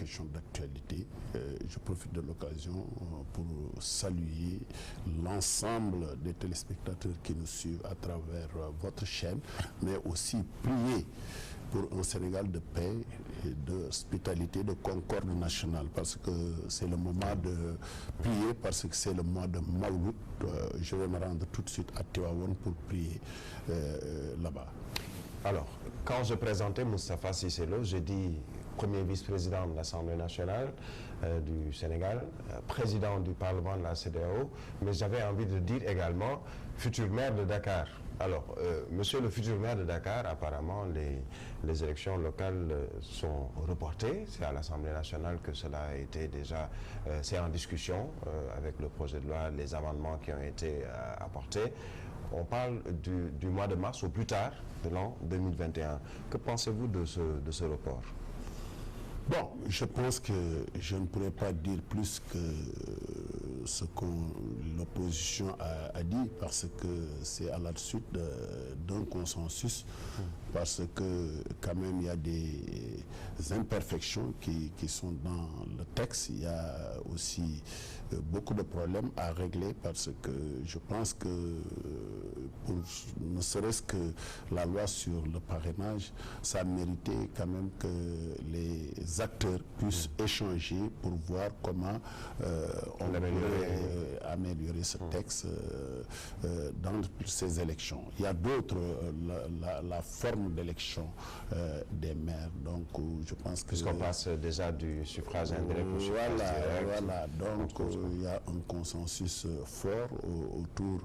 question d'actualité. Je profite de l'occasion pour saluer l'ensemble des téléspectateurs qui nous suivent à travers votre chaîne, mais aussi prier pour un Sénégal de paix, et d'hospitalité, de concorde nationale, parce que c'est le moment de prier, parce que c'est le mois de Maouloud. Je vais me rendre tout de suite à Tivaouane pour prier là-bas. Alors, quand je présentais Moustapha Cissé Lo, j'ai dit premier vice-président de l'Assemblée nationale du Sénégal, président du Parlement de la CEDEAO, mais j'avais envie de dire également futur maire de Dakar. Alors, monsieur le futur maire de Dakar, apparemment, les élections locales sont reportées. C'est à l'Assemblée nationale que cela a été déjà... c'est en discussion avec le projet de loi, les amendements qui ont été apportés. On parle du mois de mars au plus tard de l'an 2021. Que pensez-vous de ce report? Bon, je pense que je ne pourrais pas dire plus que ce que l'opposition a dit, parce que c'est à la suite d'un consensus, parce que quand même il y a des imperfections qui sont dans le texte. Il y a aussi beaucoup de problèmes à régler, parce que je pense que ne serait-ce que la loi sur le parrainage, ça méritait quand même que les acteurs puissent échanger pour voir comment on pourrait améliorer ce texte dans ces élections. Il y a d'autres, la forme d'élection des maires, donc je pense que... Puisqu'on passe déjà du suffrage indirect au suffrage direct. Voilà, donc il y a un consensus fort autour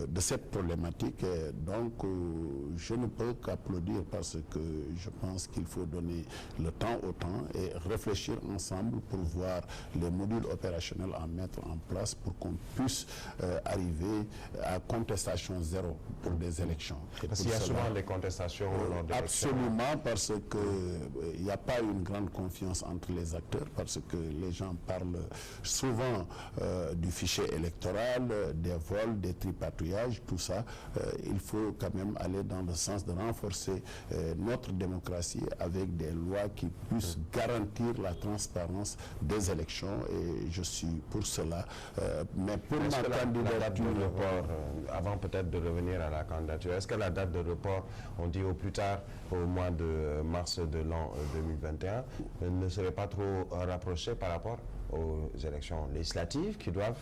de cette problématique, donc je ne peux qu'applaudir, parce que je pense qu'il faut donner le temps au temps et réfléchir ensemble pour voir les modules opérationnels à mettre en place pour qu'on puisse arriver à contestation zéro pour des élections. Parce qu'il y a souvent des contestations lors des élections. Absolument, parce qu'il n'y a pas une grande confiance entre les acteurs, parce que les gens parlent souvent du fichier électoral, des vols, des tripatouillages, tout ça. Il faut quand même aller dans le sens de renforcer notre démocratie avec des lois qui puissent garantir la transparence des élections, et je suis pour cela. Mais pour ma candidature... avant peut-être de revenir à la candidature, est-ce que la date de report, on dit au plus tard au mois de mars de l'an 2021, ne serait pas trop rapprochée par rapport aux élections législatives qui doivent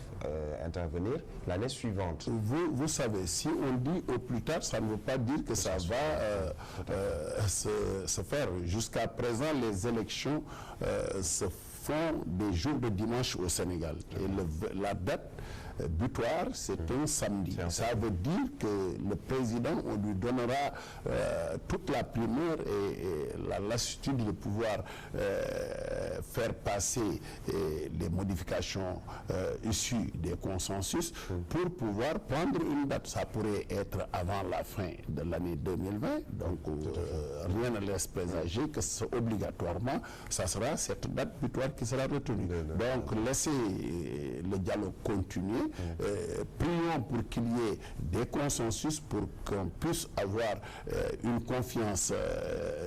intervenir l'année suivante? Vous savez, si on dit au plus tard, ça ne veut pas dire que ça va se faire. Jusqu'à présent, les élections se font des jours de dimanche au Sénégal. Et la date butoir, c'est un samedi. Ça veut dire que le président, on lui donnera toute la primeur et la lassitude de pouvoir faire passer les modifications issues des consensus pour pouvoir prendre une date. Ça pourrait être avant la fin de l'année 2020, donc rien ne laisse présager que obligatoirement, ça sera cette date butoir qui sera retenue. Donc laissez le dialogue continuer. Prions pour qu'il y ait des consensus, pour qu'on puisse avoir une confiance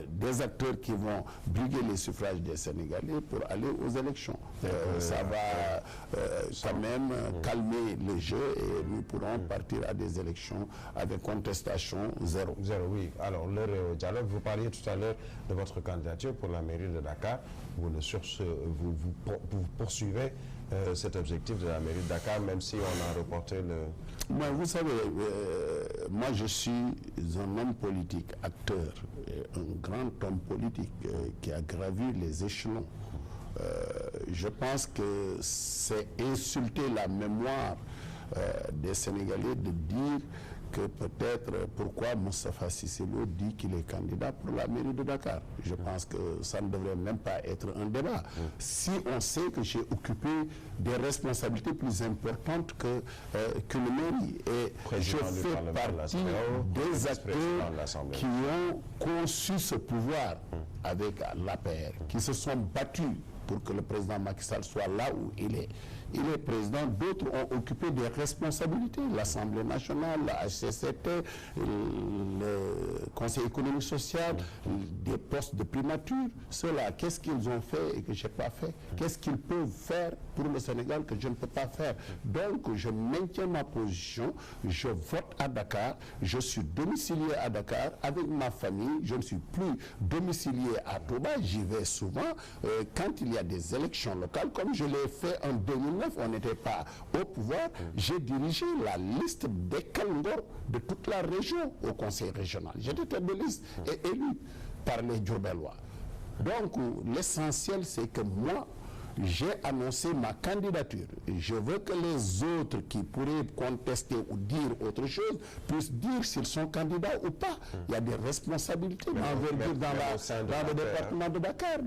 des acteurs qui vont briguer les suffrages des Sénégalais pour aller aux élections. Ça va quand même calmer le jeu, et nous pourrons partir à des élections avec contestation zéro. Oui. Alors, l'heure dialogue, vous parliez tout à l'heure de votre candidature pour la mairie de Dakar. Vous poursuivez cet objectif de la mairie de Dakar, même si on a reporté le... Moi, vous savez, moi je suis un homme politique, acteur, un grand homme politique qui a gravi les échelons. Je pense que c'est insulter la mémoire des Sénégalais de dire que peut-être pourquoi Moustapha Cissé Lo dit qu'il est candidat pour la mairie de Dakar. Je pense que ça ne devrait même pas être un débat. Si on sait que j'ai occupé des responsabilités plus importantes qu'une mairie, et je fais partie des acteurs qui ont conçu ce pouvoir avec l'APR, qui se sont battus pour que le président Macky Sall soit là où il est. Il est président, d'autres ont occupé des responsabilités, l'Assemblée nationale, la HCCT, le Conseil économique social, des postes de primature. Ceux-là, qu'est-ce qu'ils ont fait et que je n'ai pas fait? Qu'est-ce qu'ils peuvent faire pour le Sénégal que je ne peux pas faire? Donc, je maintiens ma position, je vote à Dakar, je suis domicilié à Dakar avec ma famille, je ne suis plus domicilié à Touba, j'y vais souvent quand il y a des élections locales, comme je l'ai fait en 2009, on n'était pas au pouvoir, j'ai dirigé la liste des Kalngor de toute la région au conseil régional. J'étais tête de liste et élu par les Diourbellois. Donc l'essentiel c'est que moi, j'ai annoncé ma candidature. Je veux que les autres qui pourraient contester ou dire autre chose puissent dire s'ils sont candidats ou pas. Il y a des responsabilités dans le département de Dakar,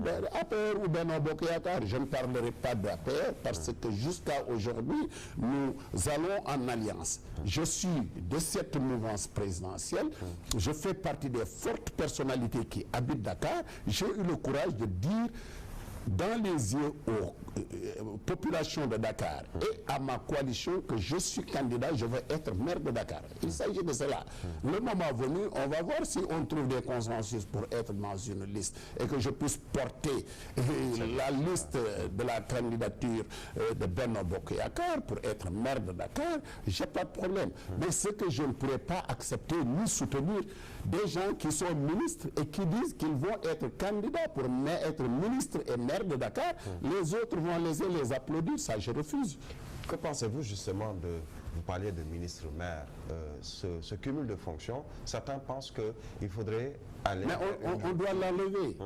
APR ou Benno Bokk Yakaar. Je ne parlerai pas d'APR parce que jusqu'à aujourd'hui, nous allons en alliance. Je suis de cette mouvance présidentielle. Je fais partie des fortes personnalités qui habitent Dakar. J'ai eu le courage de dire dans les yeux aux populations de Dakar et à ma coalition que je suis candidat, je veux être maire de Dakar. Il s'agit de cela. Le moment venu, on va voir si on trouve des consensus pour être dans une liste et que je puisse porter la liste de la candidature de Benno Bokk Yakaar pour être maire de Dakar, j'ai pas de problème. Mais ce que je ne pourrais pas accepter ni soutenir, des gens qui sont ministres et qui disent qu'ils vont être candidats pour être ministres et maire de Dakar, les autres vont les applaudir, ça je refuse. Que pensez-vous justement vous parliez de ministre-maire, ce cumul de fonctions, certains pensent qu'il faudrait aller... Mais on doit l'enlever.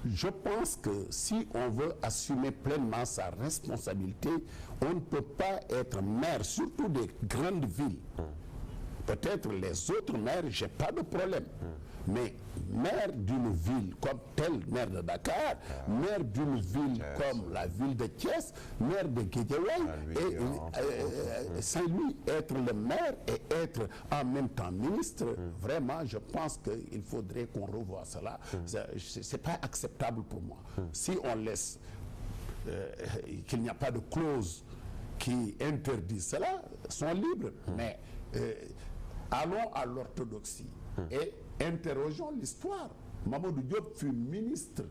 Je pense que si on veut assumer pleinement sa responsabilité, on ne peut pas être maire, surtout des grandes villes. Peut-être les autres maires, je n'ai pas de problème. Mais maire d'une ville comme tel, maire de Dakar, maire d'une ville comme la ville de Thiès, maire de Guédiawaye et Saint-Louis, être le maire et être en même temps ministre, vraiment, je pense qu'il faudrait qu'on revoie cela. Ce n'est pas acceptable pour moi. Si on laisse qu'il n'y a pas de clause qui interdit cela, sont libres. Mais allons à l'orthodoxie et interrogeons l'histoire. Mamadou Diop fut ministre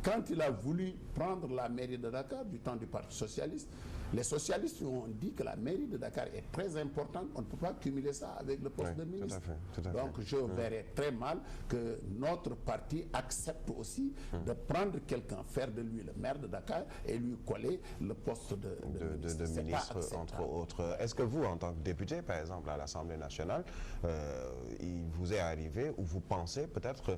quand il a voulu prendre la mairie de Dakar du temps du Parti socialiste. Les socialistes ont dit que la mairie de Dakar est très importante, on ne peut pas cumuler ça avec le poste de ministre. Tout à fait. Donc je verrais très mal que notre parti accepte aussi de prendre quelqu'un, faire de lui le maire de Dakar et lui coller le poste de ministre, entre autres. Est-ce que vous, en tant que député, par exemple, à l'Assemblée nationale, il vous est arrivé ou vous pensez peut-être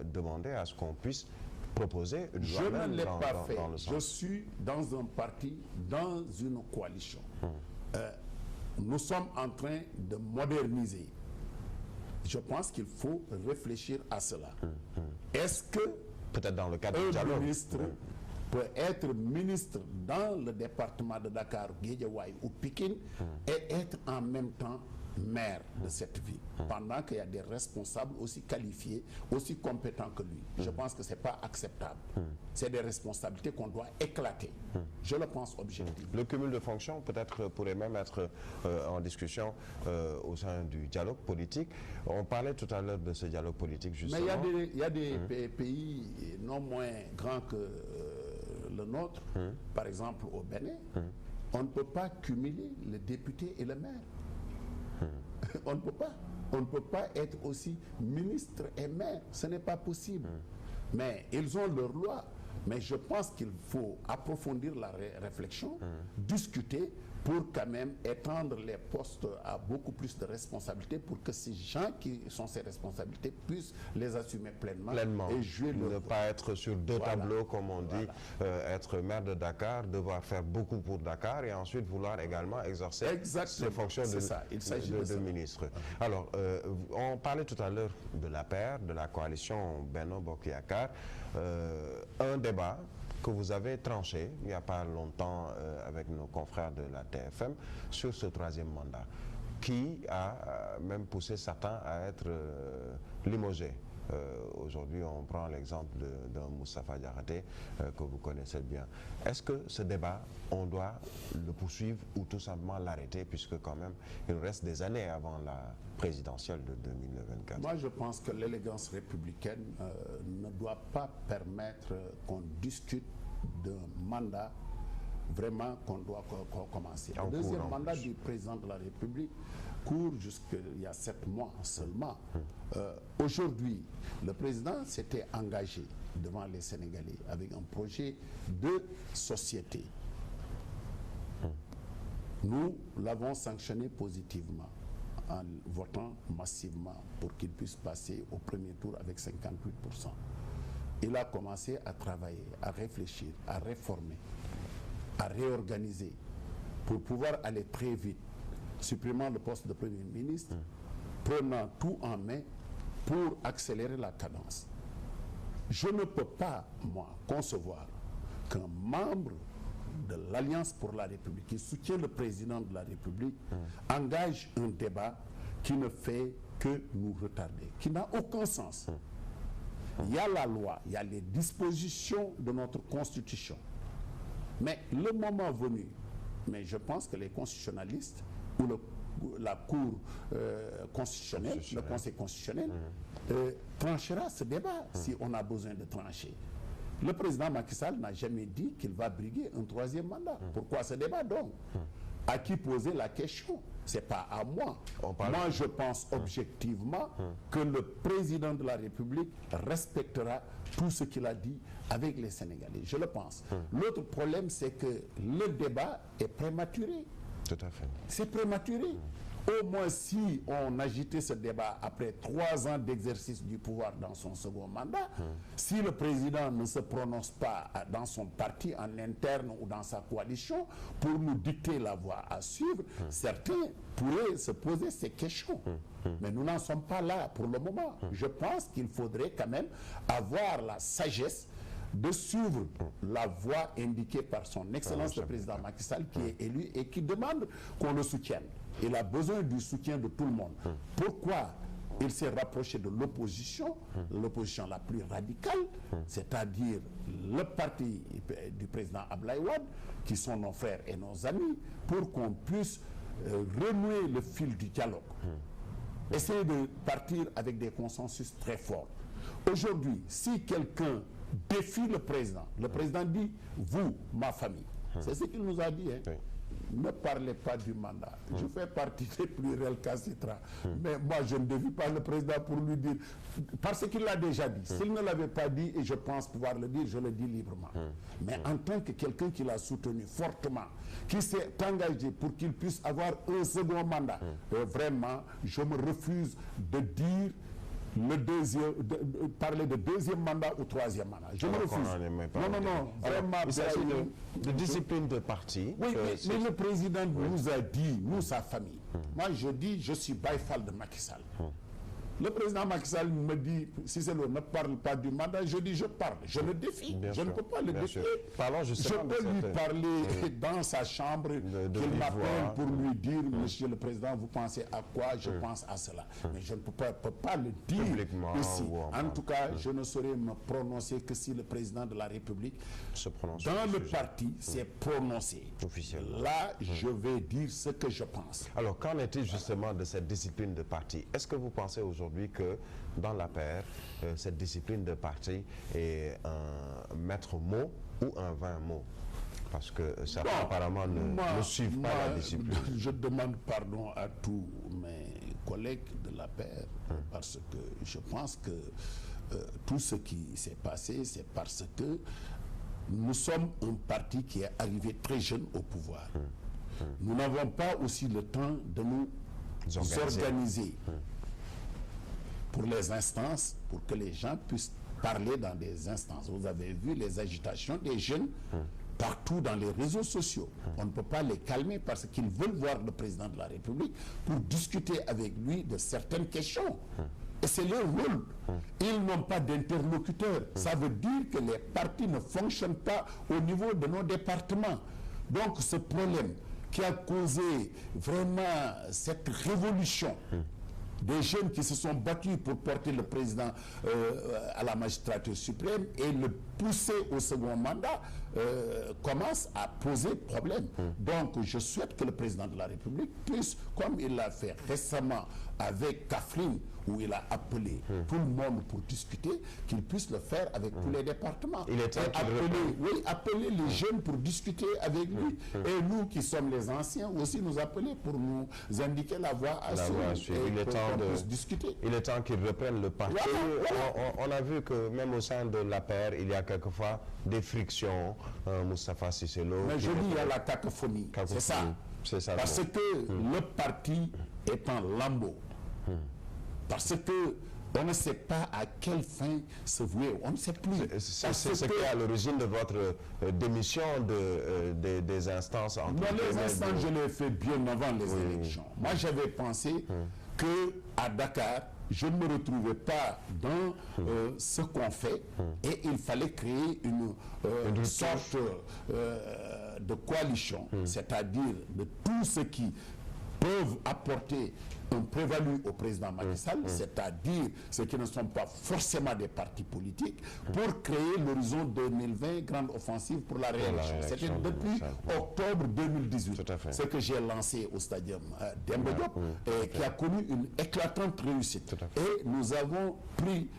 demander à ce qu'on puisse proposer une loi? Je ne l'ai pas fait. Je suis dans un parti, dans une coalition. Nous sommes en train de moderniser. Je pense qu'il faut réfléchir à cela. Est-ce que peut-être dans le cadre du dialogue, ministre peut être ministre dans le département de Dakar, Guédiawaye ou Pikine et être en même temps maire de cette ville, pendant qu'il y a des responsables aussi qualifiés, aussi compétents que lui? Je pense que ce n'est pas acceptable. C'est des responsabilités qu'on doit éclater. Je le pense objectivement. Le cumul de fonctions peut-être pourrait même être en discussion au sein du dialogue politique. On parlait tout à l'heure de ce dialogue politique justement. Mais il y a des pays non moins grands que le nôtre, par exemple au Bénin, on ne peut pas cumuler le député et le maire. On ne peut pas. On ne peut pas être aussi ministre et maire. Ce n'est pas possible. Mais ils ont leur loi. Mais je pense qu'il faut approfondir la réflexion, discuter pour quand même étendre les postes à beaucoup plus de responsabilités pour que ces gens qui sont ces responsabilités puissent les assumer pleinement. Et jouer ne pas être sur deux tableaux, comme on dit, être maire de Dakar, devoir faire beaucoup pour Dakar et ensuite vouloir également exercer ses fonctions de ministre. Alors, on parlait tout à l'heure de l'APR, de la coalition Benno Bokk Yakaar, un débat que vous avez tranché il n'y a pas longtemps avec nos confrères de la TFM sur ce troisième mandat, qui a même poussé certains à être limogés. Aujourd'hui, on prend l'exemple d'un Moustapha Diakhaté que vous connaissez bien. Est-ce que ce débat, on doit le poursuivre ou tout simplement l'arrêter, puisque quand même, il reste des années avant la présidentielle de 2024? Moi, je pense que l'élégance républicaine ne doit pas permettre qu'on discute d'un mandat vraiment qu'on doit commencer. Le deuxième mandat du président de la République court jusqu'il y a 7 mois seulement. Aujourd'hui, le président s'était engagé devant les Sénégalais avec un projet de société. Nous l'avons sanctionné positivement en votant massivement pour qu'il puisse passer au premier tour avec 58%. Il a commencé à travailler, à réfléchir, à réformer, à réorganiser pour pouvoir aller très vite, supprimant le poste de Premier ministre, prenant tout en main pour accélérer la cadence. Je ne peux pas, moi, concevoir qu'un membre de l'Alliance pour la République, qui soutient le président de la République, engage un débat qui ne fait que nous retarder, qui n'a aucun sens. Il y a la loi, il y a les dispositions de notre Constitution. Mais le moment venu, mais je pense que les constitutionnalistes ou la Cour constitutionnelle, le Conseil constitutionnel, tranchera ce débat si on a besoin de trancher. Le président Macky Sall n'a jamais dit qu'il va briguer un 3e mandat. Pourquoi ce débat donc? À qui poser la question? C'est pas à moi. Moi, je pense objectivement que le président de la République respectera tout ce qu'il a dit avec les Sénégalais. Je le pense. L'autre problème, c'est que le débat est prématuré. Tout à fait. C'est prématuré. Au moins, si on agitait ce débat après 3 ans d'exercice du pouvoir dans son second mandat, si le président ne se prononce pas dans son parti, en interne ou dans sa coalition, pour nous dicter la voie à suivre, certains pourraient se poser ces questions. Mais nous n'en sommes pas là pour le moment. Je pense qu'il faudrait quand même avoir la sagesse de suivre la voie indiquée par son Excellence le président Macky Sall, qui est élu et qui demande qu'on le soutienne. Il a besoin du soutien de tout le monde. Pourquoi il s'est rapproché de l'opposition, l'opposition la plus radicale, c'est-à-dire le parti du président Abdoulaye Wade, qui sont nos frères et nos amis, pour qu'on puisse renouer le fil du dialogue. Essayer de partir avec des consensus très forts. Aujourd'hui, si quelqu'un défie le président dit, vous, ma famille, c'est ce qu'il nous a dit, hein. Ne parlez pas du mandat. Je fais partie des plus récalcitrants. Mais moi, je ne défie pas le président pour lui dire, parce qu'il l'a déjà dit. S'il ne l'avait pas dit, et je pense pouvoir le dire, je le dis librement. Mais en tant que quelqu'un qui l'a soutenu fortement, qui s'est engagé pour qu'il puisse avoir un second mandat, vraiment, je me refuse de dire parler de 2e mandat ou 3e mandat. Je me refuse. Non, vraiment. Il s'agit de discipline de parti. Oui, mais le président nous a dit, nous, sa famille. Moi, je dis, je suis Baye-Fall de Macky Sall. Le président Macky Sall me dit, si c'est ne parle pas du mandat, je dis, je parle. Je le défie. Je ne peux pas le défier. Je peux lui parler dans sa chambre, qu'il m'appelle pour lui dire, monsieur le président, vous pensez à quoi? Je pense à cela. Mais je ne peux pas le dire ici. En tout cas, je ne saurais me prononcer que si le président de la République, dans le parti, s'est prononcé. Là, je vais dire ce que je pense. Alors, qu'en est-il justement de cette discipline de parti? Est-ce que vous pensez aujourd'hui que dans la paire, cette discipline de parti est un maître mot ou un vain mot? Parce que certains apparemment ne suivent pas la discipline. Je demande pardon à tous mes collègues de la paire parce que je pense que tout ce qui s'est passé, c'est parce que nous sommes un parti qui est arrivé très jeune au pouvoir. Nous n'avons pas aussi le temps de nous organiser pour les instances, pour que les gens puissent parler dans des instances. Vous avez vu les agitations des jeunes partout dans les réseaux sociaux. On ne peut pas les calmer parce qu'ils veulent voir le président de la République pour discuter avec lui de certaines questions. Et c'est leur rôle. Ils n'ont pas d'interlocuteur. Ça veut dire que les partis ne fonctionnent pas au niveau de nos départements. Donc ce problème qui a causé vraiment cette révolution des jeunes qui se sont battus pour porter le président à la magistrature suprême et le pousser au second mandat commence à poser problème. Donc je souhaite que le président de la République puisse, comme il l'a fait récemment avec Kaffrine, où il a appelé tout le monde pour discuter, qu'il puisse le faire avec tous les départements. Il est temps appeler les jeunes pour discuter avec lui. Et nous qui sommes les anciens aussi nous appeler pour nous indiquer la voie à suivre. Il est temps de discuter. Il est temps qu'il reprenne le parti. On a vu que même au sein de l'APR, il y a quelquefois des frictions. Moustapha Cissé Lo. Mais je dis il y a la cacophonie. C'est ça. Parce que le parti est en lambeaux. Parce que on ne sait pas à quelle fin se vouer. On ne sait plus. C'est ce qui est à l'origine de votre démission des instances. Les instances, je l'ai fait bien avant les élections. Moi, j'avais pensé que à Dakar, je ne me retrouvais pas dans ce qu'on fait et il fallait créer une sorte de coalition, c'est-à-dire de tous ceux qui peuvent apporter un prévalu au président Macky Sall, c'est-à-dire ceux qui ne sont pas forcément des partis politiques, pour créer l'horizon 2020, grande offensive pour la réélection. C'était depuis octobre 2018, ce que j'ai lancé au stadium Demba Diop, et qui a connu une éclatante réussite. Et nous avons pris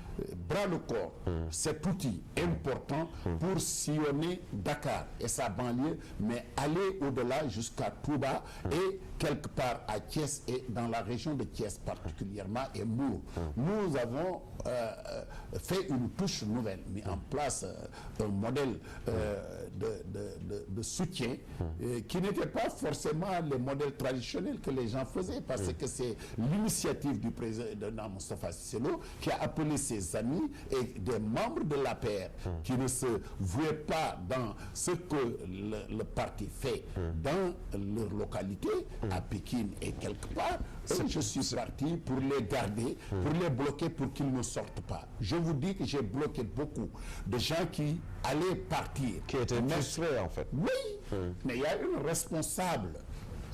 bras le corps cet outil important pour sillonner Dakar et sa banlieue, mais aller au-delà jusqu'à Touba et quelque part à Thiès et dans la région de Thiès particulièrement et Mbour. Nous avons fait une touche nouvelle, mis en place un modèle de soutien qui n'était pas forcément les modèles traditionnels que les gens faisaient, parce que c'est l'initiative du président Moustapha Cissé Lo qui a appelé ses amis et des membres de l'APR qui ne se vouaient pas dans ce que le parti fait dans leur localité, à Pékin et quelque part. Et je suis parti pour les garder, pour les bloquer, pour qu'ils ne sortent pas. Je vous dis que j'ai bloqué beaucoup de gens qui allaient partir. Qui étaient frustrés en fait. Oui, mais il y a une responsable.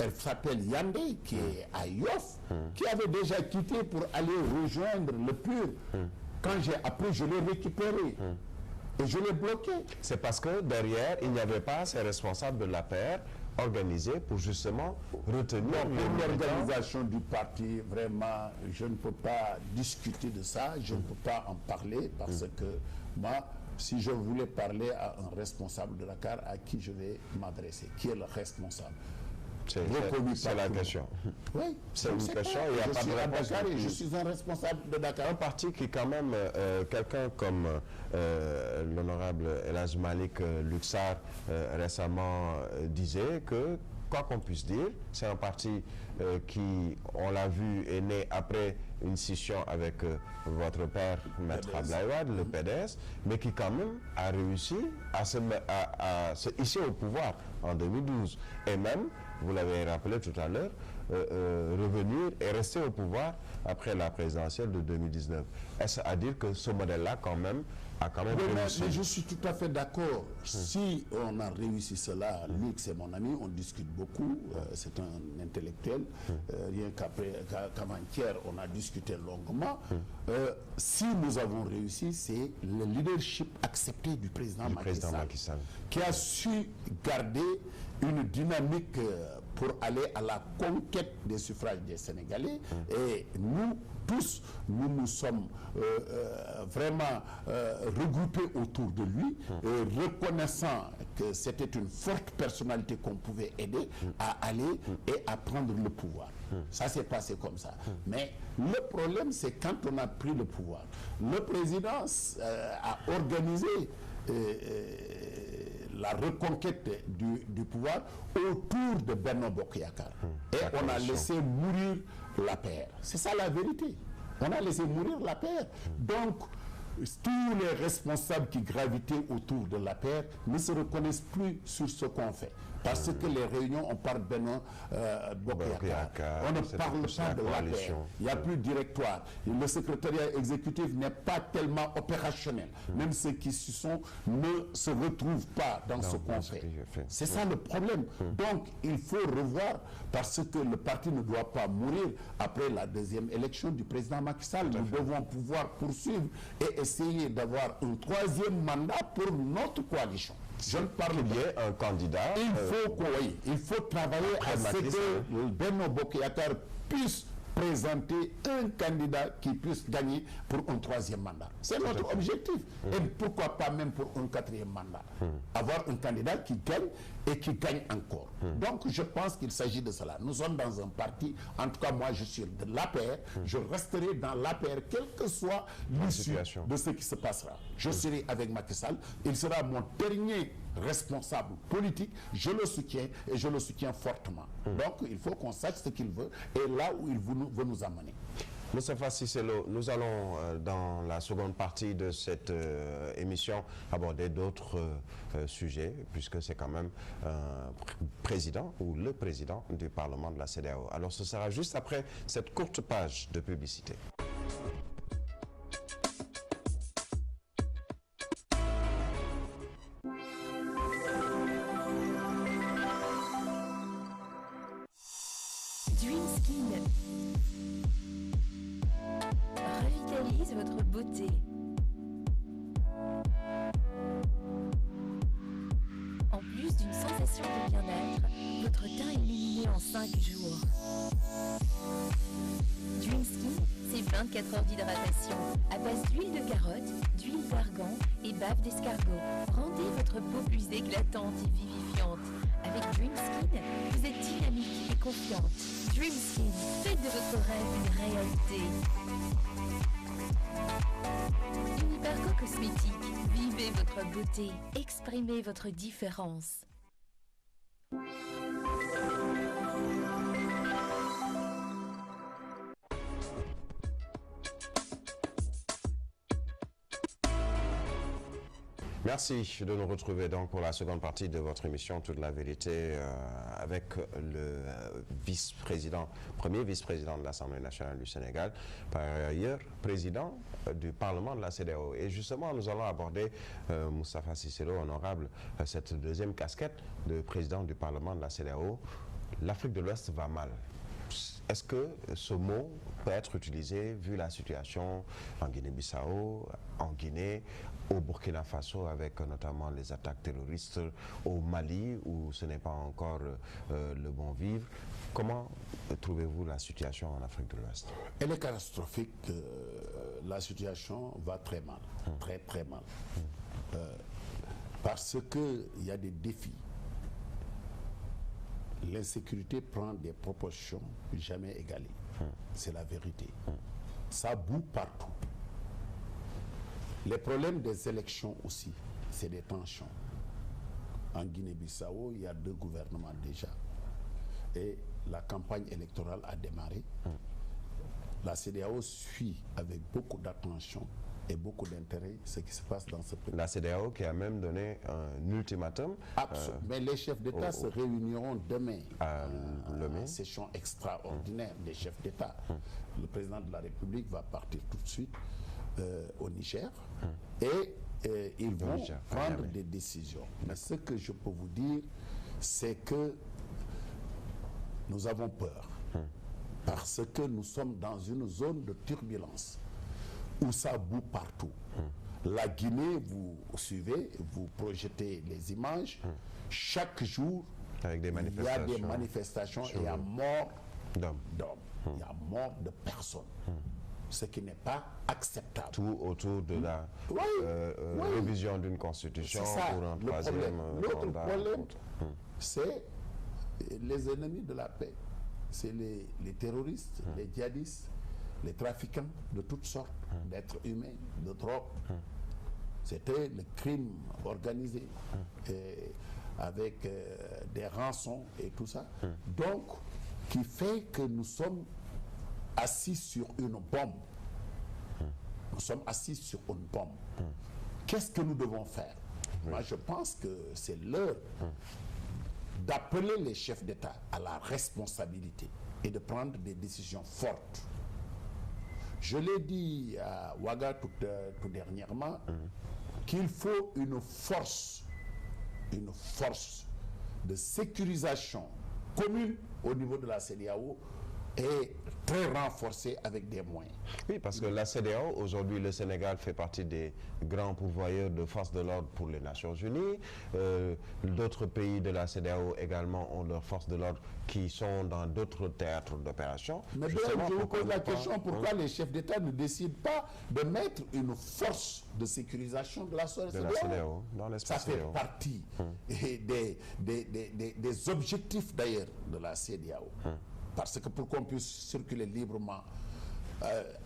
Elle s'appelle Yandé, qui est à Yoff, qui avait déjà quitté pour aller rejoindre le PUR. Quand après, je l'ai récupéré. Et je l'ai bloqué. C'est parce que derrière, il n'y avait pas ces responsables de l'APR organisés pour justement retenir l'organisation du parti. Vraiment, je ne peux pas discuter de ça, je ne peux pas en parler, parce que moi, si je voulais parler à un responsable de Dakar, à qui je vais m'adresser? Qui est le responsable? C'est la question. Oui, c'est une question. Il n'y a pas de réponse. Et je suis un responsable de Dakar. Un parti qui, quand même, quelqu'un comme l'honorable El Hadj Malick Luxar récemment disait que, quoi qu'on puisse dire, c'est un parti qui, on l'a vu, est né après une scission avec votre père, Maître Abdoulaye Wade, le PDS, mais qui quand même a réussi à se hisser au pouvoir en 2012. Et même, vous l'avez rappelé tout à l'heure, revenir et rester au pouvoir après la présidentielle de 2019. Est-ce à dire que ce modèle-là, quand même, a quand même réussi? Mais je suis tout à fait d'accord. Si on a réussi cela, Luc, c'est mon ami, on discute beaucoup, c'est un intellectuel, rien qu'avant-hier, on a discuté longuement. Si nous avons réussi, c'est le leadership accepté du président Macky Sall, qui a su garder une dynamique pour aller à la conquête des suffrages des Sénégalais. Et nous tous, nous sommes vraiment regroupés autour de lui, reconnaissant que c'était une forte personnalité qu'on pouvait aider à aller et à prendre le pouvoir. Ça s'est passé comme ça. Mais le problème, c'est quand on a pris le pouvoir. Le président a organisé la reconquête du pouvoir autour de Benno Bokk Yakaar. Et on a laissé mourir l'APR. C'est ça la vérité. On a laissé mourir l'APR. Donc, tous les responsables qui gravitaient autour de l'APR ne se reconnaissent plus sur ce qu'on fait. Parce que les réunions, on parle Benno Bokk Yakaar. On ne parle pas de l'APR. Il n'y a plus de directoire. Le secrétariat exécutif n'est pas tellement opérationnel. Même ceux qui s'y sont ne se retrouvent pas dans ce qu'on fait. C'est ça le problème. Donc, il faut revoir, parce que le parti ne doit pas mourir après la deuxième élection du président Macky Sall. Nous devons pouvoir poursuivre et essayer d'avoir un troisième mandat pour notre coalition. Je ne parle pas un candidat. Il faut travailler à ce que Benno Bokk Yakaar puisse présenter un candidat qui puisse gagner pour un troisième mandat. C'est notre objectif. Et pourquoi pas même pour un quatrième mandat. Avoir un candidat qui gagne et qui gagne encore. Donc je pense qu'il s'agit de cela. Nous sommes dans un parti, en tout cas moi je suis de l'APR, je resterai dans l'APR quelle que soit l'issue de ce qui se passera. Je serai avec Macky Sall, il sera mon dernier responsable politique, je le soutiens et je le soutiens fortement. Donc il faut qu'on sache ce qu'il veut et là où il veut nous amener. Moustapha Cissé Lo, nous allons dans la seconde partie de cette émission aborder d'autres sujets, puisque c'est quand même président ou le président du Parlement de la CEDEAO. Alors ce sera juste après cette courte page de publicité. Revitalise votre beauté. En plus d'une sensation de bien-être, votre teint est illuminé en 5 jours. Dream Skin, c'est 24 heures d'hydratation à base d'huile de carotte, d'huile d'argan et bave d'escargot. Rendez votre peau plus éclatante et vivifiante. Avec Dream Skin, vous êtes dynamique et confiante. Dream Skin, faites de votre rêve une réalité. Uniparco Cosmétique, vivez votre beauté, exprimez votre différence. Merci de nous retrouver donc pour la seconde partie de votre émission Toute la vérité avec le premier vice-président de l'Assemblée nationale du Sénégal, par ailleurs président du Parlement de la CEDEAO. Et justement, nous allons aborder, Moustapha Cissé Lo, honorable, cette deuxième casquette de président du Parlement de la CEDEAO. L'Afrique de l'Ouest va mal. Est-ce que ce mot peut être utilisé vu la situation en Guinée-Bissau, en Guinée, au Burkina Faso avec notamment les attaques terroristes, au Mali où ce n'est pas encore le bon vivre? Comment trouvez-vous la situation en Afrique de l'Ouest? Elle est catastrophique. La situation va très mal, très très mal. Parce qu'il y a des défis. L'insécurité prend des proportions jamais égalées. C'est la vérité. Ça boue partout. Les problèmes des élections aussi, c'est des tensions. En Guinée-Bissau, il y a 2 gouvernements déjà. Et la campagne électorale a démarré. La CEDEAO suit avec beaucoup d'attention et beaucoup d'intérêt ce qui se passe dans ce pays. La CEDEAO qui a même donné un ultimatum. Mais les chefs d'État se réuniront demain à une session extraordinaire des chefs d'État. Le président de la République va partir tout de suite au Niger et ils vont prendre des décisions. Mais ce que je peux vous dire, c'est que nous avons peur parce que nous sommes dans une zone de turbulence où ça boue partout. La Guinée, vous suivez, vous projetez les images. Chaque jour, avec des il y a des manifestations et il y a mort d'hommes. Il y a mort de personnes. Ce qui n'est pas acceptable. Tout autour de la révision d'une constitution pour un troisième mandat. L'autre problème, c'est les ennemis de la paix. C'est les terroristes, les djihadistes, les trafiquants de toutes sortes, d'êtres humains, de drogue. C'était le crime organisé avec des rançons et tout ça. Donc, qui fait que nous sommes assis sur une bombe. Nous sommes assis sur une bombe. Qu'est-ce que nous devons faire? Moi, je pense que c'est l'heure d'appeler les chefs d'État à la responsabilité et de prendre des décisions fortes. Je l'ai dit à Ouaga tout dernièrement, qu'il faut une force de sécurisation commune au niveau de la CEDEAO et très renforcée avec des moyens. Oui, parce que la CEDEAO, aujourd'hui, le Sénégal fait partie des grands pourvoyeurs de forces de l'ordre pour les Nations Unies. D'autres pays de la CEDEAO également ont leurs forces de l'ordre qui sont dans d'autres théâtres d'opération. Mais bien, je vous pose la question, pourquoi les chefs d'État ne décident pas de mettre une force de sécurisation de la CEDEAO? Ça fait partie des objectifs d'ailleurs de la CEDEAO. Parce que pour qu'on puisse circuler librement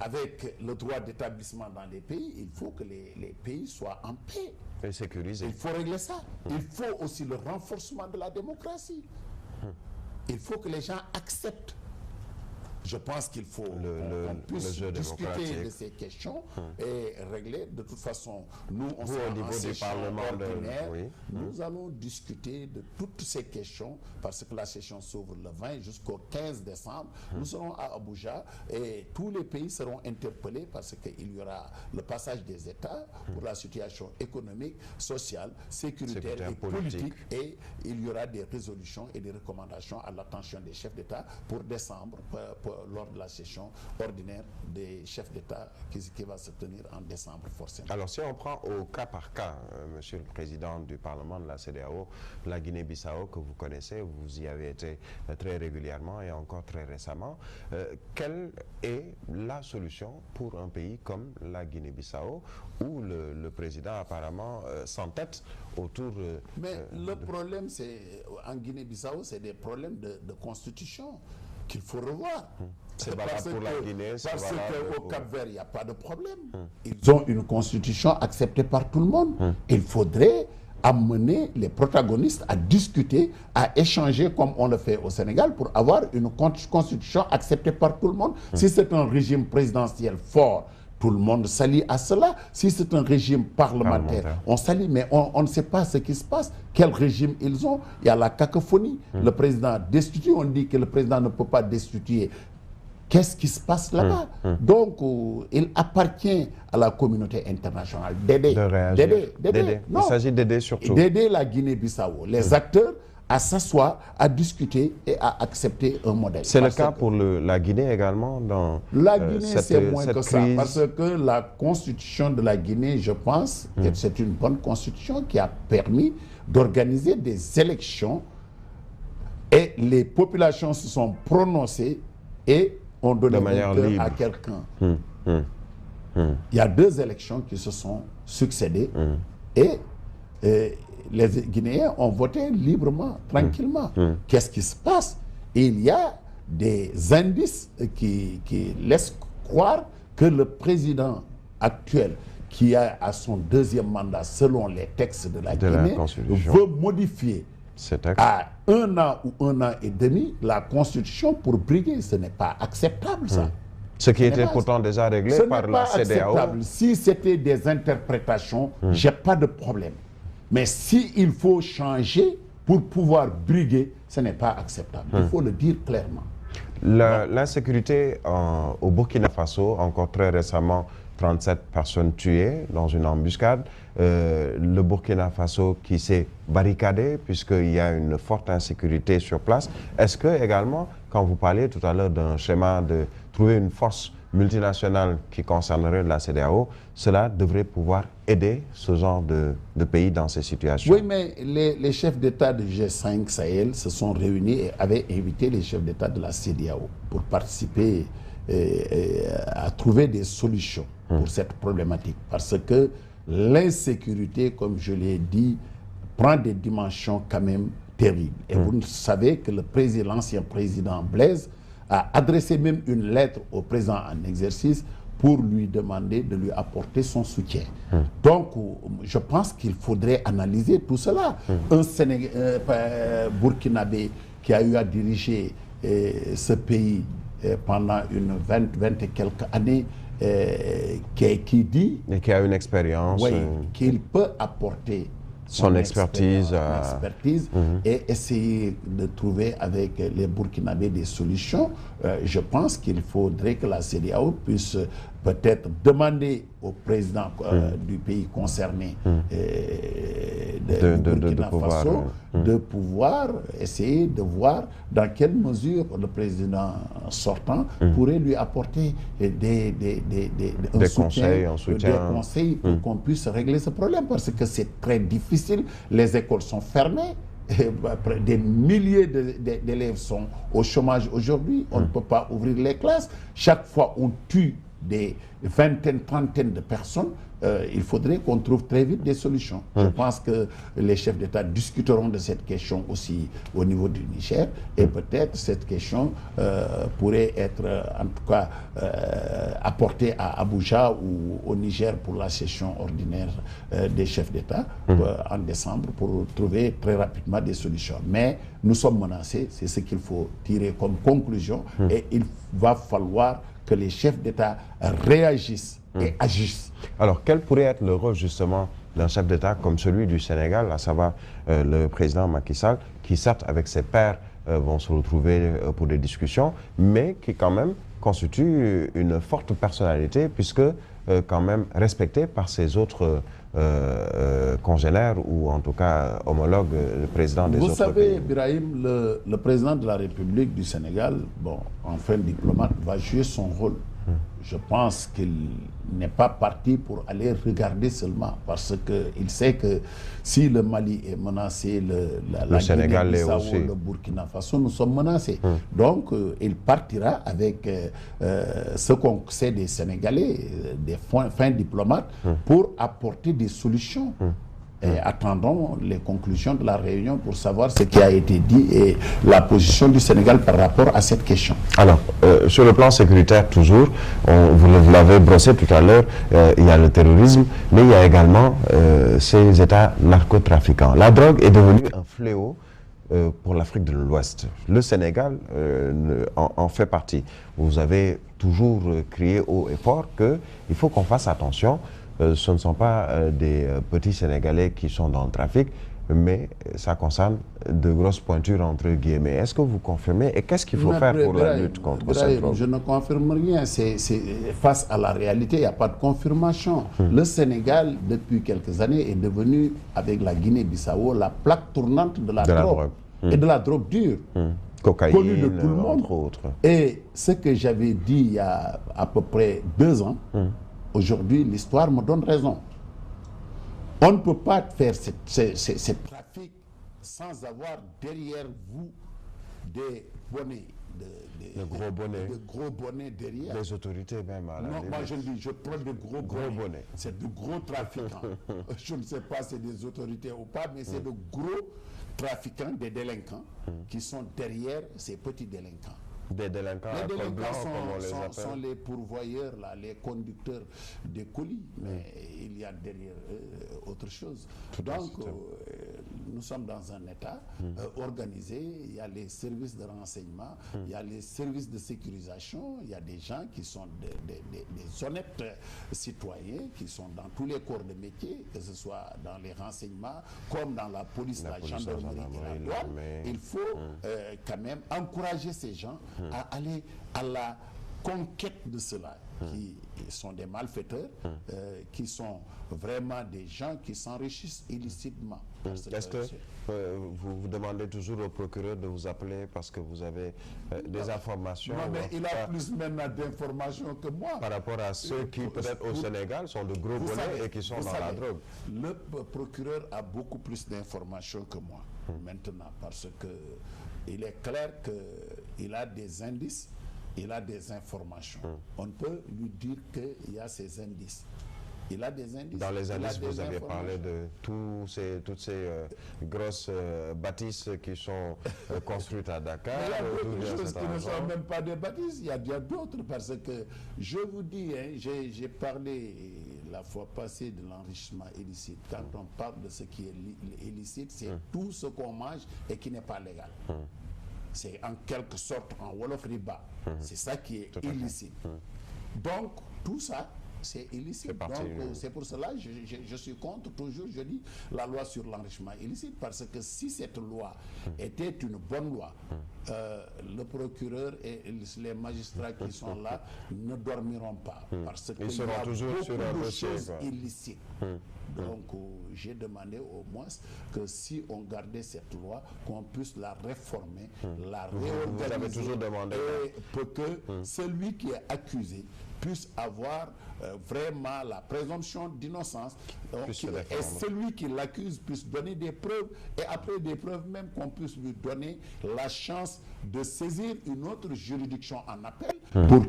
avec le droit d'établissement dans les pays, il faut que les pays soient en paix. Et sécurisés. Il faut régler ça. Il faut aussi le renforcement de la démocratie. Il faut que les gens acceptent. Je pense qu'il faut qu'on puisse discuter de ces questions et régler. De toute façon, nous, on sera en session ordinaire. Nous allons discuter de toutes ces questions parce que la session s'ouvre le 20 jusqu'au 15 décembre. Nous serons à Abuja et tous les pays seront interpellés parce qu'il y aura le passage des États pour la situation économique, sociale, sécuritaire et politique. Et il y aura des résolutions et des recommandations à l'attention des chefs d'État pour décembre, lors de la session ordinaire des chefs d'État qui va se tenir en décembre forcément. Alors si on prend au cas par cas, Monsieur le Président du Parlement de la CEDEAO, la Guinée-Bissau que vous connaissez, vous y avez été très régulièrement et encore très récemment, quelle est la solution pour un pays comme la Guinée-Bissau où le président apparemment s'entête autour... Mais le problème, c'est en Guinée-Bissau, c'est des problèmes de constitution qu'il faut revoir. C'est valable pour la Guinée, parce qu'au Cap-Vert, il n'y a pas de problème. Ils ont une constitution acceptée par tout le monde. Il faudrait amener les protagonistes à discuter, à échanger comme on le fait au Sénégal pour avoir une constitution acceptée par tout le monde. Si c'est un régime présidentiel fort, tout le monde s'allie à cela. Si c'est un régime parlementaire, on s'allie, mais on ne sait pas ce qui se passe. Quel régime ils ont? Il y a la cacophonie. Le président destitue, on dit que le président ne peut pas destituer. Qu'est-ce qui se passe là-bas? Donc, il appartient à la communauté internationale d'aider. Il s'agit d'aider surtout. D'aider la Guinée-Bissau, les acteurs, à s'asseoir, à discuter et à accepter un modèle. C'est le cas pour la Guinée également dans la Guinée, c'est moins que ça, parce que la constitution de la Guinée, je pense, que c'est une bonne constitution qui a permis d'organiser des élections et les populations se sont prononcées et ont donné un cœur à quelqu'un. Il y a 2 élections qui se sont succédées et les Guinéens ont voté librement, tranquillement. Qu'est-ce qui se passe? Il y a des indices qui laissent croire que le président actuel, qui a à son 2e mandat selon les textes de la Guinée, veut modifier à 1 an ou 1 an et demi la constitution pour briguer. Ce n'est pas acceptable, ça. Ce qui était pourtant déjà réglé par la CEDEAO. Si c'était des interprétations, j'ai pas de problème. Mais s'il faut changer pour pouvoir briguer, ce n'est pas acceptable. Il faut le dire clairement. L'insécurité au Burkina Faso, encore très récemment, 37 personnes tuées dans une embuscade. Le Burkina Faso qui s'est barricadé puisqu'il y a une forte insécurité sur place. Est-ce que également, quand vous parliez tout à l'heure d'un schéma de trouver une force multinationale qui concernerait la CEDEAO, cela devrait pouvoir aider ce genre de pays dans ces situations? Oui, mais les chefs d'État de G5 Sahel se sont réunis et avaient invité les chefs d'État de la CEDEAO pour participer à trouver des solutions pour cette problématique. Parce que l'insécurité, comme je l'ai dit, prend des dimensions quand même terribles. Et vous savez que l'ancien président Blaise a adressé même une lettre au président en exercice pour lui demander de lui apporter son soutien. Donc, je pense qu'il faudrait analyser tout cela. Un Burkinabé qui a eu à diriger ce pays pendant une 20 et quelques années, qui dit... Et qui a une expérience. Oui, qu'il peut apporter son expertise, et essayer de trouver avec les Burkinabés des solutions. Je pense qu'il faudrait que la CEDEAO puisse peut-être demander au président du pays concerné du Burkina Faso de pouvoir essayer de voir dans quelle mesure le président sortant pourrait lui apporter des conseils pour qu'on puisse régler ce problème, parce que c'est très difficile. Les écoles sont fermées. Des milliers d'élèves sont au chômage aujourd'hui. On ne peut pas ouvrir les classes. Chaque fois on tue des vingtaines, trentaines de personnes. Il faudrait qu'on trouve très vite des solutions. Je pense que les chefs d'État discuteront de cette question aussi au niveau du Niger, et peut-être cette question pourrait être en tout cas apportée à Abuja ou au Niger pour la session ordinaire des chefs d'État en décembre, pour trouver très rapidement des solutions. Mais nous sommes menacés, c'est ce qu'il faut tirer comme conclusion, et il va falloir que les chefs d'État réagissent et agissent. Alors, quel pourrait être le rôle justement d'un chef d'État comme celui du Sénégal, à savoir le président Macky Sall, qui certes avec ses pairs vont se retrouver pour des discussions, mais qui quand même constitue une forte personnalité, puisque quand même respecté par ses autres congénères, ou en tout cas homologues, le président des autres pays. Vous savez, Birahim, le président de la République du Sénégal, bon, enfin diplomate, va jouer son rôle. Je pense qu'il n'est pas parti pour aller regarder seulement, parce qu'il sait que si le Mali est menacé, le Sénégal Guinée-Bissau, aussi, le Burkina Faso, nous sommes menacés. Donc, il partira avec ce qu'on sait des Sénégalais, des fins diplomates, pour apporter des solutions. Et attendons les conclusions de la réunion pour savoir ce qui a été dit et la position du Sénégal par rapport à cette question. Alors, sur le plan sécuritaire toujours, vous l'avez brossé tout à l'heure, il y a le terrorisme, mais il y a également ces États narcotrafiquants. La drogue est devenue un fléau pour l'Afrique de l'Ouest. Le Sénégal en fait partie. Vous avez toujours crié haut et fort qu'il faut qu'on fasse attention. Ce ne sont pas des petits Sénégalais qui sont dans le trafic, mais ça concerne de grosses pointures entre guillemets. Est-ce que vous confirmez, et qu'est-ce qu'il faut faire pour la lutte contre cette drogue? Je ne confirme rien. C'est face à la réalité, il n'y a pas de confirmation. Le Sénégal, depuis quelques années, est devenu, avec la Guinée-Bissau, la plaque tournante de la drogue. Et de la drogue dure. Cocaïne, connue de tout le monde. entre autres. Et ce que j'avais dit il y a à peu près 2 ans, aujourd'hui, l'histoire me donne raison. On ne peut pas faire ce trafic sans avoir derrière vous des bonnets, de gros bonnets derrière. Les autorités même. Non, moi je dis, je prends de gros bonnets. C'est de gros trafiquants. Je ne sais pas si c'est des autorités ou pas, mais c'est de gros trafiquants, des délinquants, qui sont derrière ces petits délinquants. Des délinquants, les délinquants comme on les appelle, sont les pourvoyeurs, là, les conducteurs des colis, mais il y a derrière autre chose. Donc, nous sommes dans un État organisé, il y a les services de renseignement, il y a les services de sécurisation, il y a des gens qui sont des honnêtes citoyens, qui sont dans tous les corps de métier, que ce soit dans les renseignements, comme dans la police, la gendarmerie et la douane. Il faut quand même encourager ces gens à aller à la conquête de cela, qui sont des malfaiteurs, qui sont vraiment des gens qui s'enrichissent illicitement. Est-ce que vous demandez toujours au procureur de vous appeler parce que vous avez des informations? Non, mais il a plus maintenant d'informations que moi. Par rapport à ceux qui, peut-être au Sénégal, sont de gros bonnets et qui sont dans la drogue. Le procureur a beaucoup plus d'informations que moi, maintenant, parce que il est clair qu'il a des indices, il a des informations. On peut lui dire qu'il y a ces indices. Il a des indices. Dans les indices, vous avez parlé de toutes ces grosses bâtisses qui sont construites à Dakar. Mais il y a d'autres choses qui ne sont même pas des bâtisses. Il y a d'autres, parce que je vous dis, hein, j'ai parlé la fois passée de l'enrichissement illicite. Quand on parle de ce qui est illicite, c'est tout ce qu'on mange et qui n'est pas légal. C'est en quelque sorte en Wolof Riba. C'est ça qui est illicite. Donc, tout ça, c'est illicite. C'est parti. Donc c'est pour cela que je suis contre, toujours je dis, la loi sur l'enrichissement illicite, parce que si cette loi était une bonne loi, le procureur et les magistrats qui sont là ne dormiront pas, parce qu'il y a toujours sur un beaucoup de dossier, choses quoi. illicites. Donc j'ai demandé au moins que si on gardait cette loi, qu'on puisse la réformer, la réorganiser, vous avez toujours demandé, et pour que celui qui est accusé puisse avoir vraiment la présomption d'innocence, et celui qui l'accuse puisse donner des preuves, et après des preuves même qu'on puisse lui donner la chance de saisir une autre juridiction en appel pour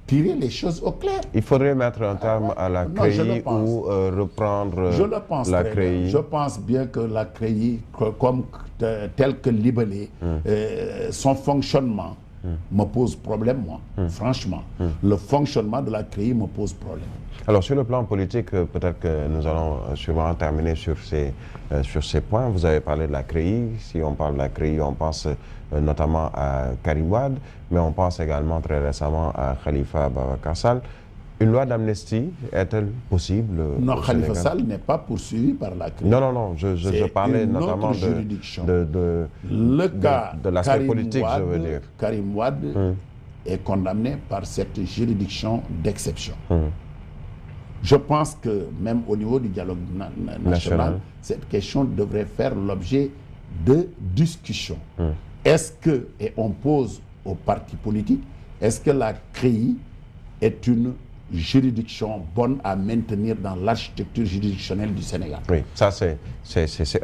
tirer les choses au clair. Il faudrait mettre un terme à la CREI ou reprendre la CREI. Je pense bien que la CREI, comme tel que libellé, son fonctionnement me pose problème, moi. Franchement, le fonctionnement de la CREI me pose problème. Alors, sur le plan politique, peut-être que nous allons sûrement terminer sur ces points. Vous avez parlé de la CREI. Si on parle de la CREI, on pense notamment à Karim Wade, mais on pense également très récemment à Khalifa Ababacar Sall. Une loi d'amnistie est-elle possible Non, Khalifa Sall n'est pas poursuivi par la CREI. Non, je parlais notamment de l'aspect politique, je veux dire. Karim Wade est condamné par cette juridiction d'exception. Je pense que même au niveau du dialogue national, cette question devrait faire l'objet de discussion. Est-ce que, et on pose aux partis politiques, est-ce que la CREI est une juridiction bonne à maintenir dans l'architecture juridictionnelle du Sénégal? Oui, ça c'est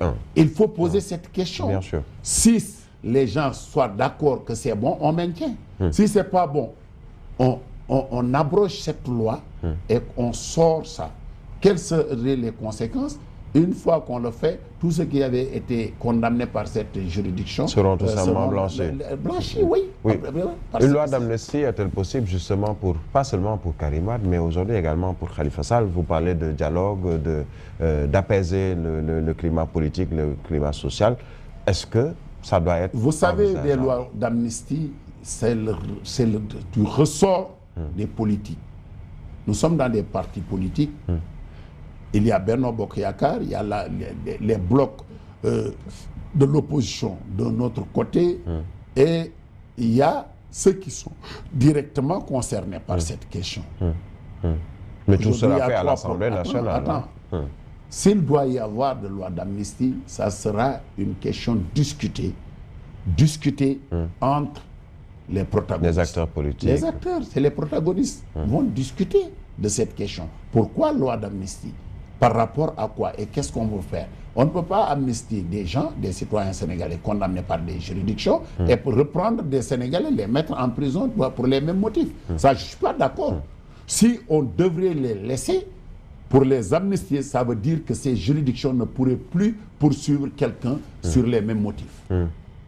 un. Il faut poser cette question. Bien sûr. Si les gens soient d'accord que c'est bon, on maintient. Si ce n'est pas bon, on abroge cette loi et on sort ça. Quelles seraient les conséquences? Une fois qu'on le fait, tous ceux qui avaient été condamnés par cette juridiction seront tout simplement blanchis. Blanchis, oui. Une loi d'amnistie est-elle possible justement pas seulement pour Karim Wade, mais aujourd'hui également pour Khalifa Sall? Vous parlez de dialogue, d'apaiser le climat politique, le climat social. Est-ce que ça doit être... Vous savez, des lois d'amnistie, c'est du ressort des politiques. Nous sommes dans des partis politiques. Il y a Benno Bokk Yakaar, il y a les blocs de l'opposition de notre côté, et il y a ceux qui sont directement concernés par cette question. Mais tout sera fait à l'Assemblée nationale. Attends. S'il doit y avoir de loi d'amnistie, ça sera une question discutée entre les protagonistes. Les acteurs politiques. Les acteurs, c'est les protagonistes, vont discuter de cette question. Pourquoi loi d'amnistie? Par rapport à quoi? Et qu'est-ce qu'on veut faire? On ne peut pas amnistier des gens, des citoyens sénégalais condamnés par des juridictions et pour reprendre des Sénégalais, les mettre en prison pour les mêmes motifs. Ça, je ne suis pas d'accord. Si on devrait les laisser pour les amnistier, ça veut dire que ces juridictions ne pourraient plus poursuivre quelqu'un sur les mêmes motifs.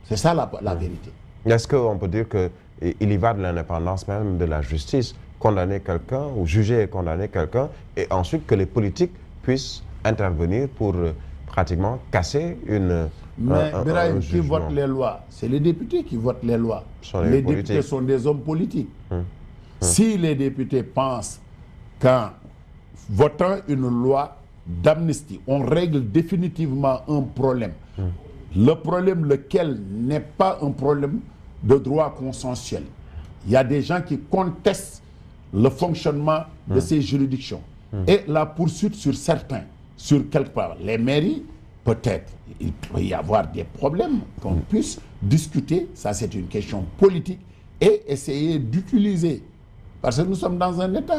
C'est ça la vérité. Est-ce qu'on peut dire qu'il y va de l'indépendance même de la justice, condamner quelqu'un ou juger et condamner quelqu'un, et ensuite que les politiques puissent intervenir pour pratiquement casser Mais Birahim, qui vote les lois? C'est les députés qui votent les lois. Les députés sont des hommes politiques. Si les députés pensent qu'en votant une loi d'amnistie, on règle définitivement un problème, le problème lequel n'est pas un problème de droit consensuel. Il y a des gens qui contestent le fonctionnement de ces juridictions. Et la poursuite sur certains, sur quelque part, les mairies, peut-être, il peut y avoir des problèmes qu'on puisse discuter, ça c'est une question politique, et essayer d'utiliser, parce que nous sommes dans un État,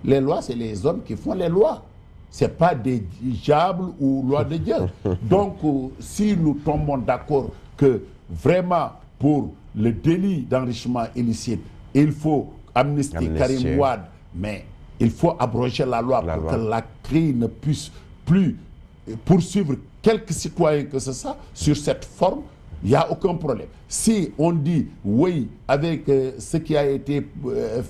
les lois, c'est les hommes qui font les lois. Ce n'est pas des diables ou lois de Dieu. Donc, si nous tombons d'accord que vraiment, pour le délit d'enrichissement illicite, il faut amnistier Karim Wade, mais il faut abroger la loi pour que la CREI ne puisse plus poursuivre quelques citoyens que ce soit sur cette forme, il n'y a aucun problème. Si on dit oui avec ce qui a été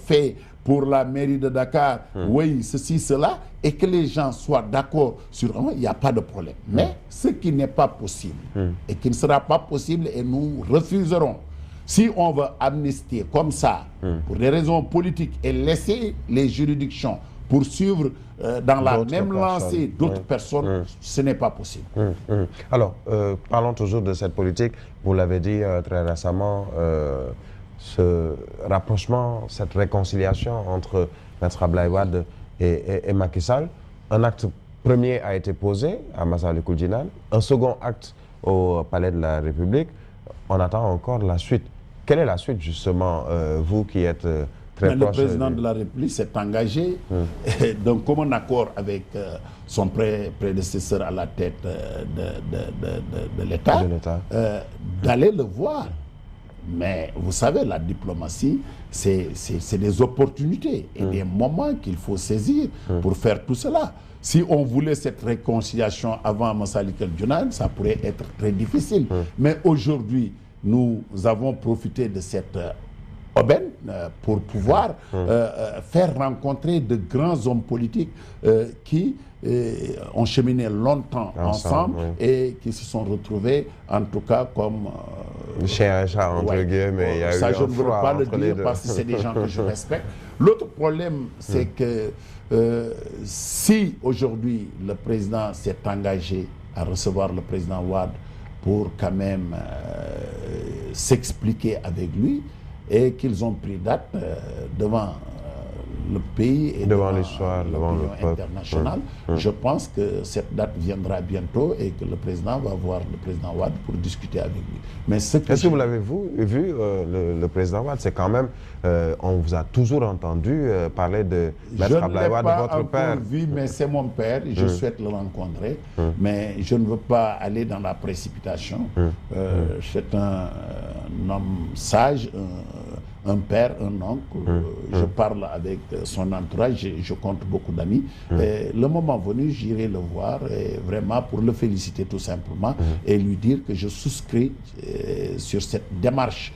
fait pour la mairie de Dakar, oui, ceci, cela, et que les gens soient d'accord sur un, il n'y a pas de problème. Mais ce qui n'est pas possible, et qui ne sera pas possible, et nous refuserons, si on veut amnistier comme ça, pour des raisons politiques, et laisser les juridictions poursuivre dans la même personnes. lancée d'autres personnes, ce n'est pas possible. Alors, parlons toujours de cette politique. Vous l'avez dit très récemment, ce rapprochement, cette réconciliation entre Maître Abdoulaye Wade et Macky Sall. Un acte premier a été posé à Massalikul Jinane, un second acte au Palais de la République. On attend encore la suite. Quelle est la suite, justement, vous qui êtes très proche? Le président de la République s'est engagé d'un commun accord avec son prédécesseur à la tête de l'État d'aller le voir. Mais vous savez, la diplomatie, c'est des opportunités et des moments qu'il faut saisir pour faire tout cela. Si on voulait cette réconciliation avant Massalikul Jinane, ça pourrait être très difficile. Mais aujourd'hui, nous avons profité de cette aubaine pour pouvoir faire rencontrer de grands hommes politiques qui ont cheminé longtemps ensemble et qui se sont retrouvés, en tout cas, comme... chien et chat, entre guillemets. Ça, je ne veux pas le dire parce que c'est des gens que je respecte. L'autre problème, c'est que si aujourd'hui le président s'est engagé à recevoir le président Wade pour quand même s'expliquer avec lui et qu'ils ont pris date devant le pays et devant l'histoire, devant le peuple international, je pense que cette date viendra bientôt et que le président va voir le président Wade pour discuter avec lui. Mais est-ce que vous l'avez vu le président Wade? C'est quand même, on vous a toujours entendu parler de Maître Abdoulaye Wade, votre père. Je ne l'ai pas vu, mais c'est mon père. Je souhaite le rencontrer, mais je ne veux pas aller dans la précipitation. C'est un homme sage, un père, un oncle. Je parle avec son entourage, je compte beaucoup d'amis. Le moment venu, j'irai le voir vraiment pour le féliciter tout simplement et lui dire que je souscris sur cette démarche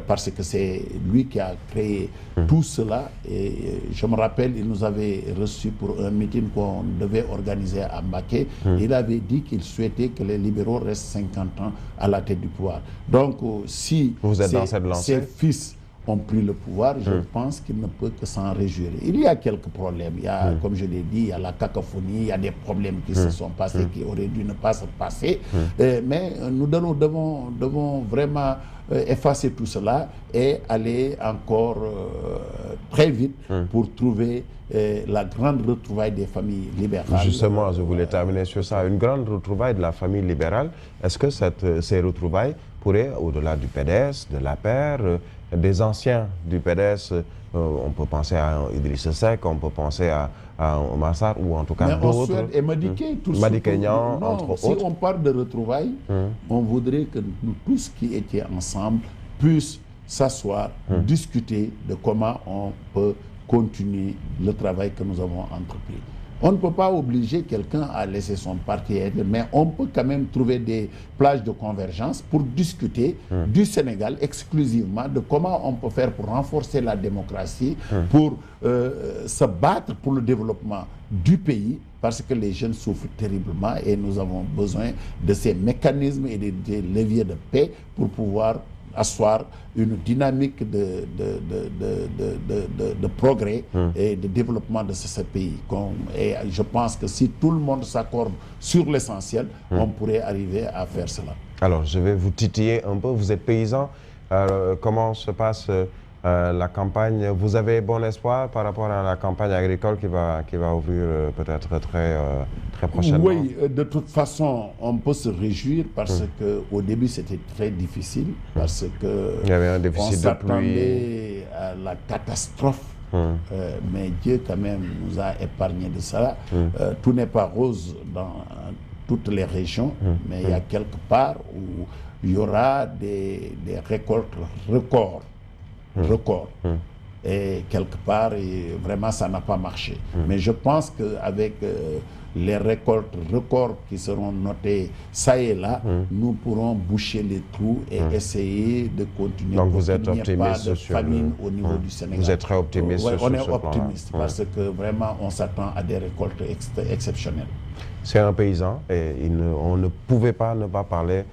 parce que c'est lui qui a créé tout cela. Et je me rappelle, il nous avait reçus pour un meeting qu'on devait organiser à Mbacké. Il avait dit qu'il souhaitait que les libéraux restent 50 ans à la tête du pouvoir. Donc, si ses fils ont pris le pouvoir, je pense qu'il ne peut que s'en réjouir. Il y a quelques problèmes. Il y a, comme je l'ai dit, il y a la cacophonie, il y a des problèmes qui se sont passés, qui auraient dû ne pas se passer. Mais nous devons vraiment effacer tout cela et aller encore très vite pour trouver la grande retrouvaille des familles libérales. Justement, je voulais terminer sur ça. Une grande retrouvaille de la famille libérale. Est-ce que ces retrouvailles pourraient, au-delà du PDS, de l'APR, des anciens du PDS, on peut penser à Idrissa Seck, on peut penser à Oumar Sarr ou en tout cas d'autres. Et Madické, entre autres. Si on parle de retrouvailles, on voudrait que nous tous qui étions ensemble puissent s'asseoir, discuter de comment on peut continuer le travail que nous avons entrepris. On ne peut pas obliger quelqu'un à laisser son parti, mais on peut quand même trouver des plages de convergence pour discuter du Sénégal exclusivement, de comment on peut faire pour renforcer la démocratie, pour se battre pour le développement du pays, parce que les jeunes souffrent terriblement et nous avons besoin de ces mécanismes et des leviers de paix pour pouvoir asseoir une dynamique de progrès et de développement de ce pays. Et je pense que si tout le monde s'accorde sur l'essentiel, on pourrait arriver à faire cela. Alors, je vais vous titiller un peu. Vous êtes paysan. Comment se passe la campagne? Vous avez bon espoir par rapport à la campagne agricole qui va ouvrir peut-être très prochainement? Oui, de toute façon, on peut se réjouir parce qu'au début, c'était très difficile, parce que il y avait un déficit de pluie. On s'attendait à la catastrophe. Mais Dieu, quand même, nous a épargné de ça. Tout n'est pas rose dans toutes les régions, mais il y a quelque part où il y aura des récoltes records. Et quelque part, vraiment, ça n'a pas marché. Mais je pense qu'avec les récoltes records qui seront notées ça et là, nous pourrons boucher les trous et essayer de continuer. Donc vous êtes optimiste pas de famine au niveau du Sénégal. Vous êtes très optimiste sur ce plan-là. On est optimiste parce que vraiment, on s'attend à des récoltes exceptionnelles. C'est un paysan et on ne pouvait pas ne pas parler